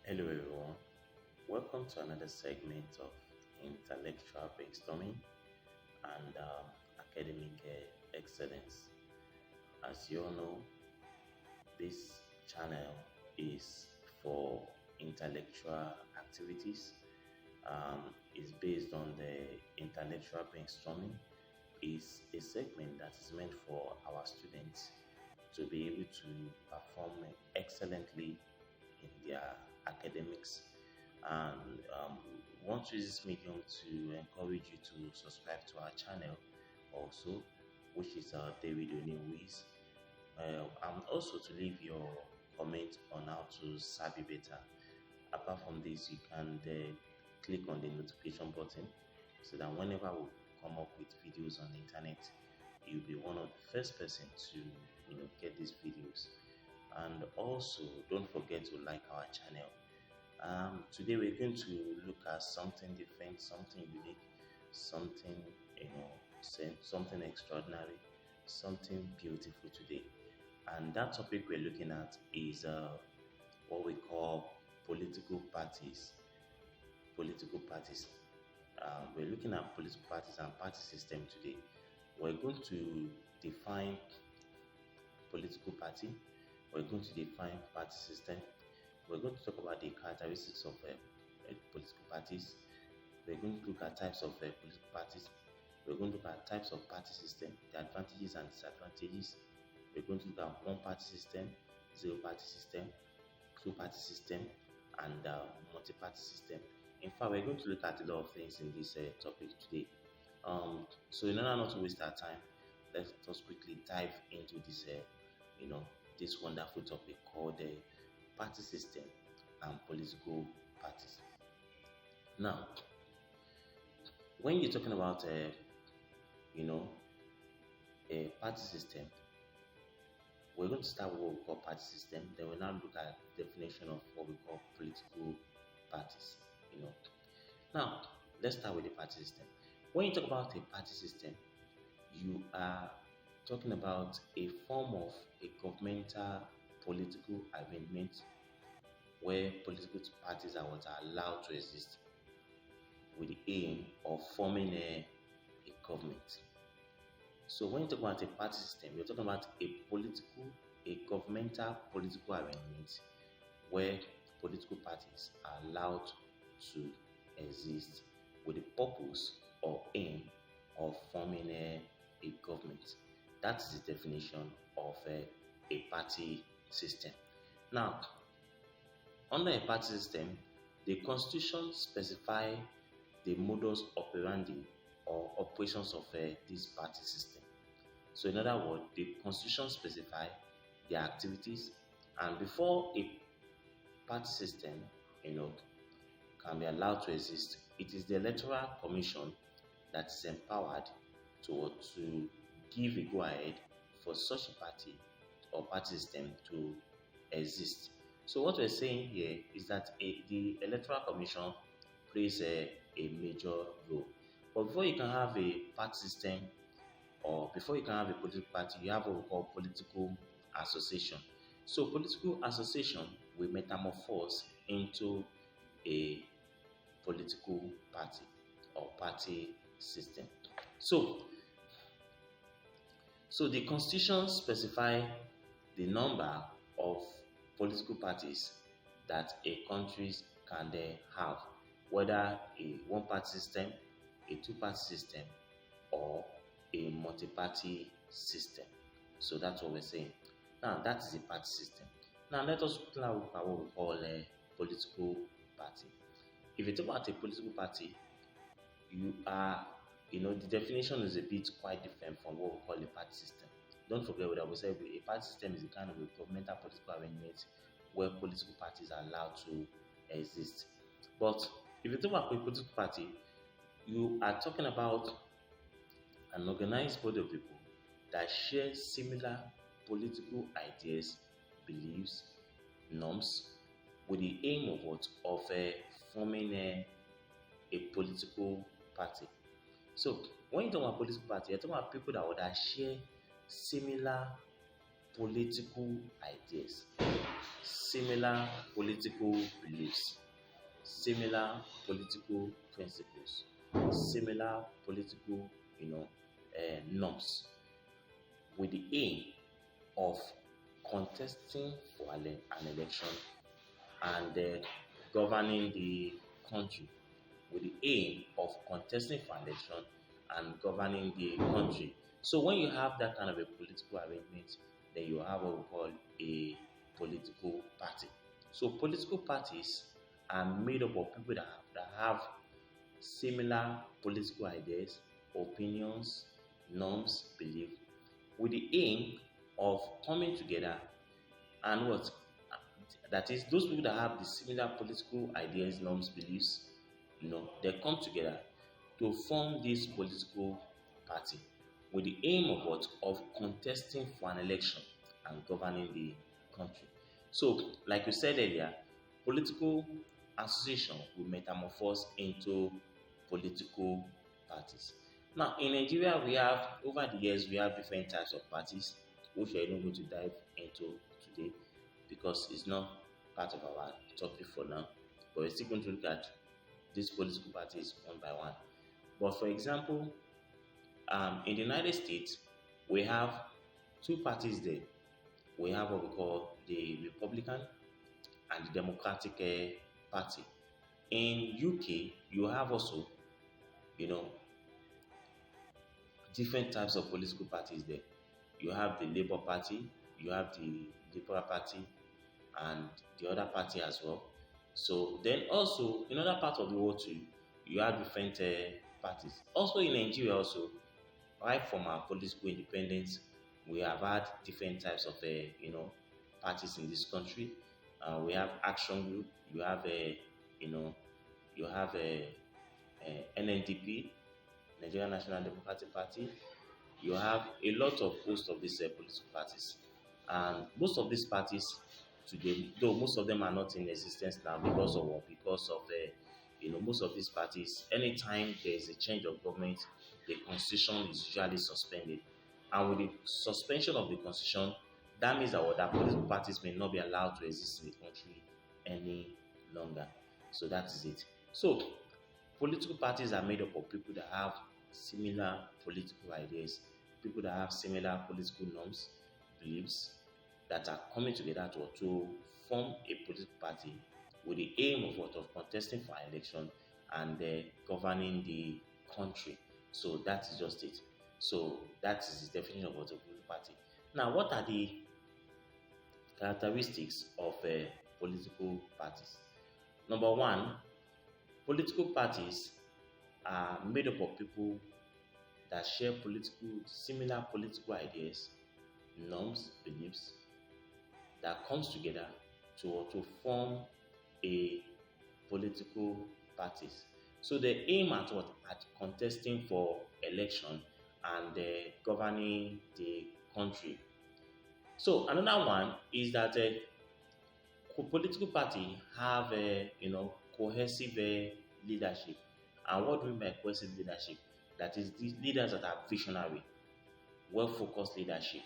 Hello everyone, welcome to another segment of intellectual brainstorming and academic excellence. As you all know, this channel is for intellectual activities. It's based on the intellectual brainstorming. Is a segment that is meant for our students to be able to perform excellently in their academics and want to use this medium to encourage you to subscribe to our channel also, which is David Wiz, and also to leave your comment on how to sabi better. Apart from this, you can click on the notification button so that whenever we come up with videos on the internet, you'll be one of the first person to get these videos. And also, don't forget to like our channel. Today we're going to look at something different, something unique, something something extraordinary, something beautiful today. And that topic we're looking at is what we call political parties. Political parties. We're looking at political parties and party system today. We're going to define political party. We're going to define party system. We're going to talk about the characteristics of political parties. We're going to look at types of political parties. We're going to look at types of party system, the advantages and disadvantages. We're going to look at one party system, zero party system, two party system, and multi-party system. In fact, we're going to look at a lot of things in this topic today. So in order not to waste our time, let us quickly dive into this this wonderful topic called the party system and political parties. Now, when you're talking about a party system, we're going to start with what we call party system. Then we'll now look at the definition of what we call political parties. Now let's start with the party system. When you talk about a party system, you are talking about a form of a governmental political arrangement where political parties are allowed to exist with the aim of forming a government. So when you talk about a party system, you're talking about a governmental political arrangement where political parties are allowed to exist with the purpose or aim of forming a government. That is the definition of a party system. Now, under a party system, the constitution specifies the modus operandi or operations of this party system. So in other words, the constitution specifies their activities, and before a party system can be allowed to exist, it is the electoral commission that is empowered to give a go-ahead for such a party or party system to exist. So what we're saying here is that the electoral commission plays a major role. But before you can have a party system or before you can have a political party, you have what we call political association. So political association will metamorphose into a political party or party system. So the constitution specifies the number of political parties that a country can have, whether a one-party system, a two-party system, or a multi-party system. So that's what we're saying. Now that is a party system. Now let us look at what we call a political party. If you talk about a political party, the definition is a bit quite different from what we call a party system. Don't forget what I was saying, a party system is a kind of a governmental political arrangement where political parties are allowed to exist. But if you talk about a political party, you are talking about an organized body of people that share similar political ideas, beliefs, norms, with the aim of what? Of forming a political party. So when you talk about political party, you're talking about people that share similar political ideas, similar political beliefs, similar political principles, similar political, norms, with the aim of contesting for an election and governing the country, with the aim of contesting for election and governing the country. So when you have that kind of a political arrangement, then you have what we call a political party. So political parties are made up of people that have similar political ideas, opinions, norms, beliefs, with the aim of coming together and what? That is, those people that have the similar political ideas, norms, beliefs, they come together to form this political party with the aim of what? Of contesting for an election and governing the country. So, like you said earlier, political association will metamorphose into political parties. Now, in Nigeria, we have over the years we have different types of parties, which we are not going to dive into today because it's not part of our topic for now. But we're still going to look at these political parties one by one. But for example, in the United States, we have two parties there. We have what we call the Republican and the Democratic Party. In UK, you have also, you know, different types of political parties there. You have the Labour Party, you have the Liberal Party, and the other party as well. So then also in other parts of the world too, you have different parties. Also in Nigeria also, right from our political independence, we have had different types of parties in this country. We have Action Group, you have you know you have NNDP, Nigerian National Democratic Party. You have a lot of host of these political parties, and most of these parties today, though most of them are not in existence now because of what? Because of most of these parties. Anytime there is a change of government, the constitution is usually suspended, and with the suspension of the constitution, that means that other political parties may not be allowed to exist in the country any longer. So that is it. So political parties are made up of people that have similar political ideas, people that have similar political norms, beliefs, that are coming together to form a political party with the aim of what? Of contesting for an election and governing the country. So that is just it. So that is the definition of what a political party. Now, what are the characteristics of political parties? Number one, political parties are made up of people that share similar political ideas, norms, beliefs, that comes together to form a political parties. So they aim at what? At contesting for election and governing the country. So another one is that political party have cohesive leadership. And what do we mean by cohesive leadership? That is, these leaders that are visionary, well-focused leadership.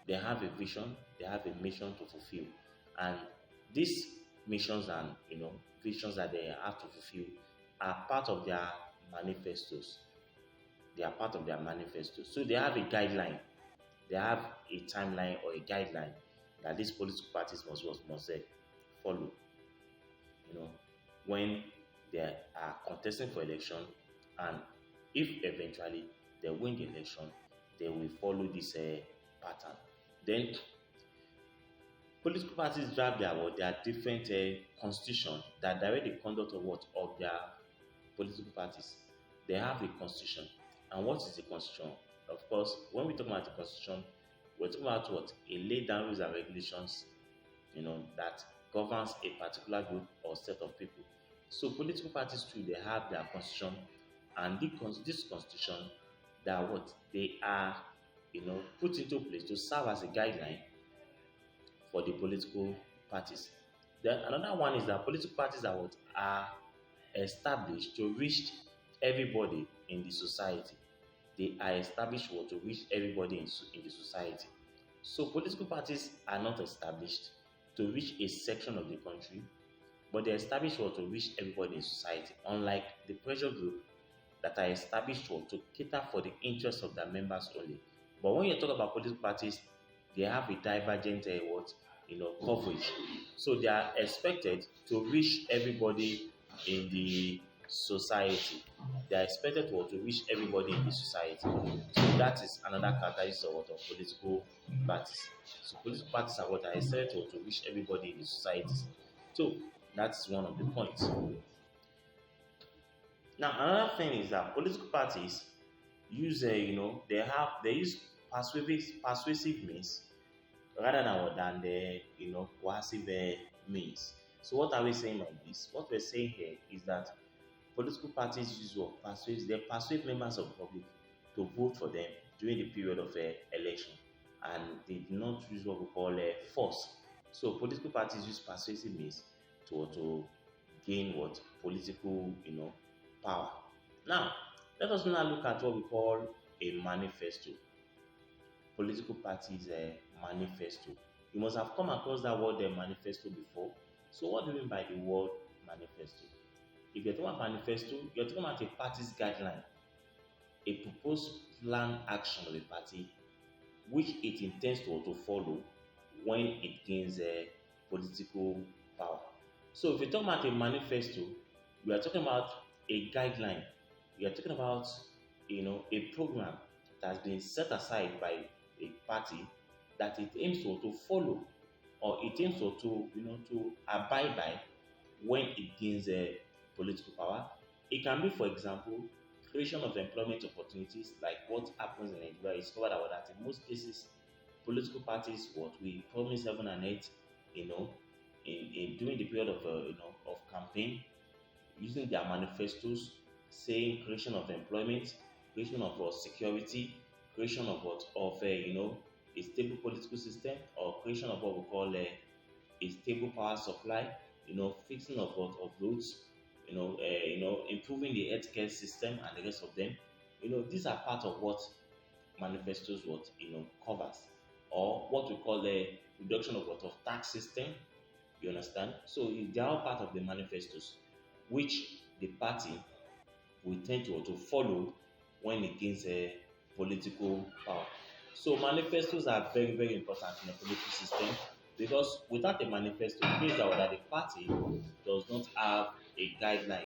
They have a vision, they have a mission to fulfill, and these missions and visions that they have to fulfill are part of their manifestos. They are part of their manifestos. So they have a guideline, they have a timeline or a guideline that these political parties must follow. When they are contesting for election, and if eventually they win the election, they will follow this pattern. Then political parties drive their different constitution that direct the conduct of their political parties. They have a constitution, and what is the constitution? Of course, when we talk about the constitution, we're talking about what? A laid down rules and regulations, that governs a particular group or set of people. So political parties too, they have their constitution, and this constitution, that what they are, put into place to serve as a guideline for the political parties. Then another one is that political parties are established to reach everybody in the society. They are established to reach everybody in the society. So political parties are not established to reach a section of the country, but they're established for to reach everybody in society, unlike the pressure group that are established for to cater for the interests of their members only. But when you talk about political parties, they have a divergent coverage. So they are expected to reach everybody in the society. They are expected to reach everybody in the society. So that is another characteristic of political parties. So political parties are what are expected to reach everybody in the society. So that's one of the points. Now another thing is that political parties use they use persuasive means rather than the coercive means. So what are we saying by this? What we're saying here is that political parties use what they persuade members of the public to vote for them during the period of election, and they do not use what we call force. So political parties use persuasive means to gain what political power. Now let us now look at what we call a manifesto. Political parties manifesto. You must have come across that word manifesto before. So what do you mean by the word manifesto? If you're talking about manifesto, you're talking about a party's guideline, a proposed plan action of a party which it intends to follow when it gains political power. So if you talk about a manifesto, we are talking about a guideline. We are talking about a program that has been set aside by a party that it aims to follow, or it aims to abide by when it gains political power. It can be, for example, creation of employment opportunities, like what happens in Nigeria is covered about that. In most cases, political parties what we promise heaven and earth, in during the period of of campaign, using their manifestos, saying creation of employment, creation of security, creation of what of a stable political system, or creation of what we call a stable power supply, fixing of what of roads, improving the healthcare system and the rest of them. These are part of what manifestos what covers, or what we call a reduction of what of tax system. You understand? So they are all part of the manifestos, which the party will tend to follow when it gains a political power. So manifestos are very, very important in a political system, because without a manifesto, it means that the party does not have a guideline